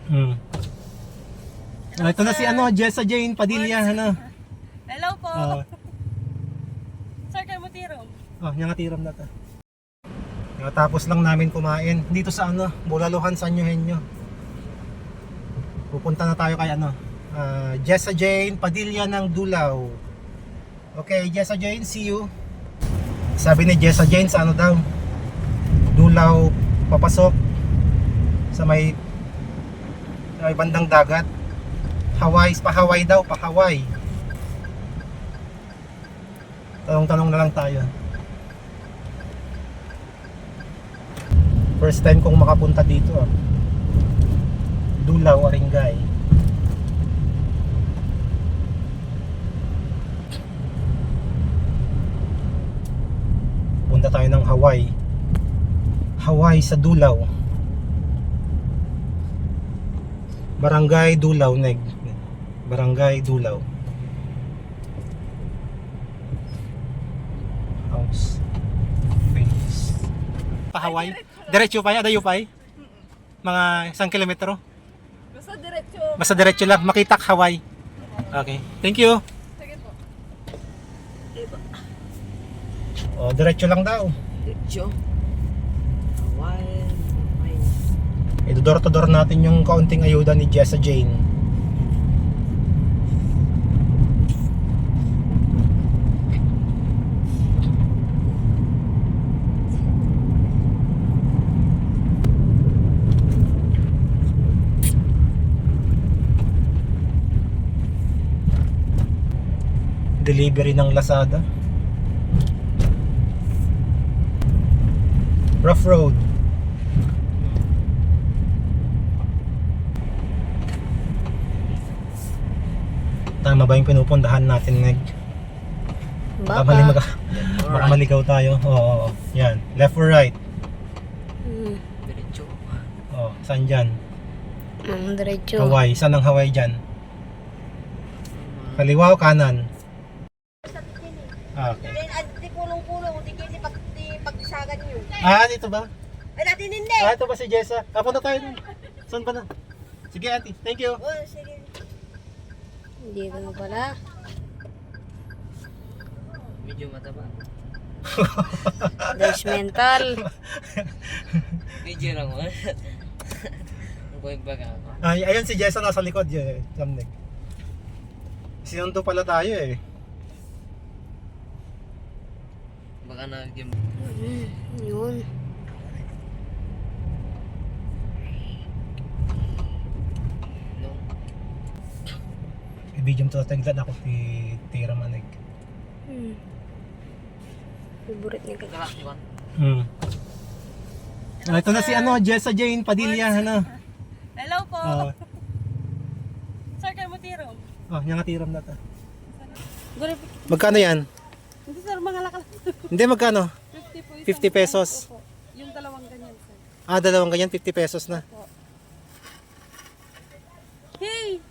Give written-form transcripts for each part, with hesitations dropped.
Hmm. Ah, ito na si ano, Jessa Jane Padilla, ano. Hello po. Oh, Sir, kayo mo tiro. yung natiram na to. Tapos lang namin kumain dito sa ano, Bulaluhan, San Eugenio. Pupunta na tayo kay ano, Jessa Jane Padilla ng Dulaw. Okay, Jessa Jane, see you. Sabi ni Jessa Jane sa ano daw, Dulaw papasok sa may bandang dagat. Hawaii, pa-Hawaii daw, pa-Hawaii. Tanong-tanong na lang tayo. First time kong makapunta dito. Dulaw, Aringay. Punta tayo ng Hawaii. Hawaii sa Dulaw. Barangay Dulaw, Neg. Barangay Dulaw. House. Base. Pa Hawaii. Diretso pa, adayo pa. Mga 1 kilometro. Basta diretso. Basta diretso lang, makitak Hawaii. Okay. Thank you. Sige po. Oh, diretso lang daw. Diretso. Hawaiian. Idodor to door natin yung kaunting ayuda ni Jessa Jane. Delivery ng Lazada. Rough road. Tama ba yung pinupuntahan natin, Neg? Baka maligaw tayo. Oo, yan. Left or right? Diretso. Oh, saan dyan? Diretso. Hawaii. Saan ang Hawaii dyan? Kaliwa o kanan? Okay. Di kulong-kulong, di kini pagsagan nyo. Dito ba? Ay, natin hindi. Ito ba si Jessa? Punta tayo dun. Saan ba na? Sige, auntie. Thank you. Oh, sige. Hindi ko na pala. Medyo mataba. Judgmental. Medyo lang mo. Buhay baga ako. Ayun si Jessa nasa likod. Lamnek. Sinundo pala tayo eh. Baka nag-game. Yun. Ibigyan to taglan ako si Tira Manig. Favorite ni Kaka. Galak yun. Ito na si ano, Jessa Jane Padilla, ano. Hello po. Oh, Sir, kayo mo tiro. yung natiram na to. Magkano yan? Hindi sir, mga lakal. Hindi, magkano? 50 po. 50 pesos. Opo. Yung dalawang ganyan sir. Dalawang ganyan, 50 pesos na. Hey!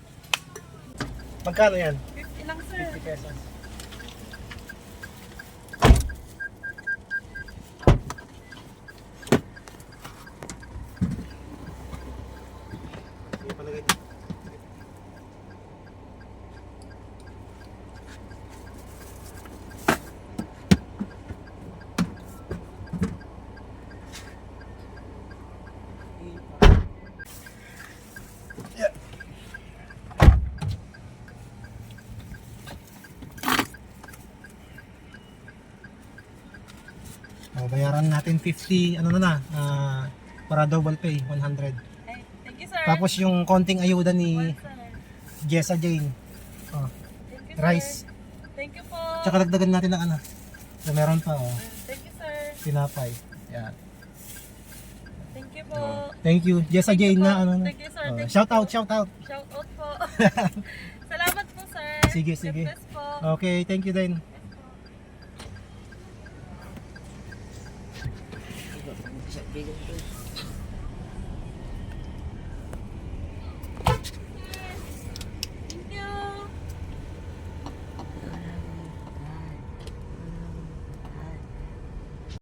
Magkano yan? 50 lang sir. 50 pesos. Bayaran natin 50, ano na, para double pay, 100. Hey, thank you sir. Tapos yung konting ayuda ni Sir. Jessa Jane. Oh, Thank you rice. sir. Thank you po. Tsaka dagdagan natin ng ano. So, meron pa, Thank you sir. tinapay. Yan. Thank you po. Thank you. Jessa Thank you Jane po. na, ano na. Thank you sir. Thank you Shout out, po. shout out. Shout out po. Salamat po sir. Sige, sige. God bless po. Okay, thank you din. Bilang po.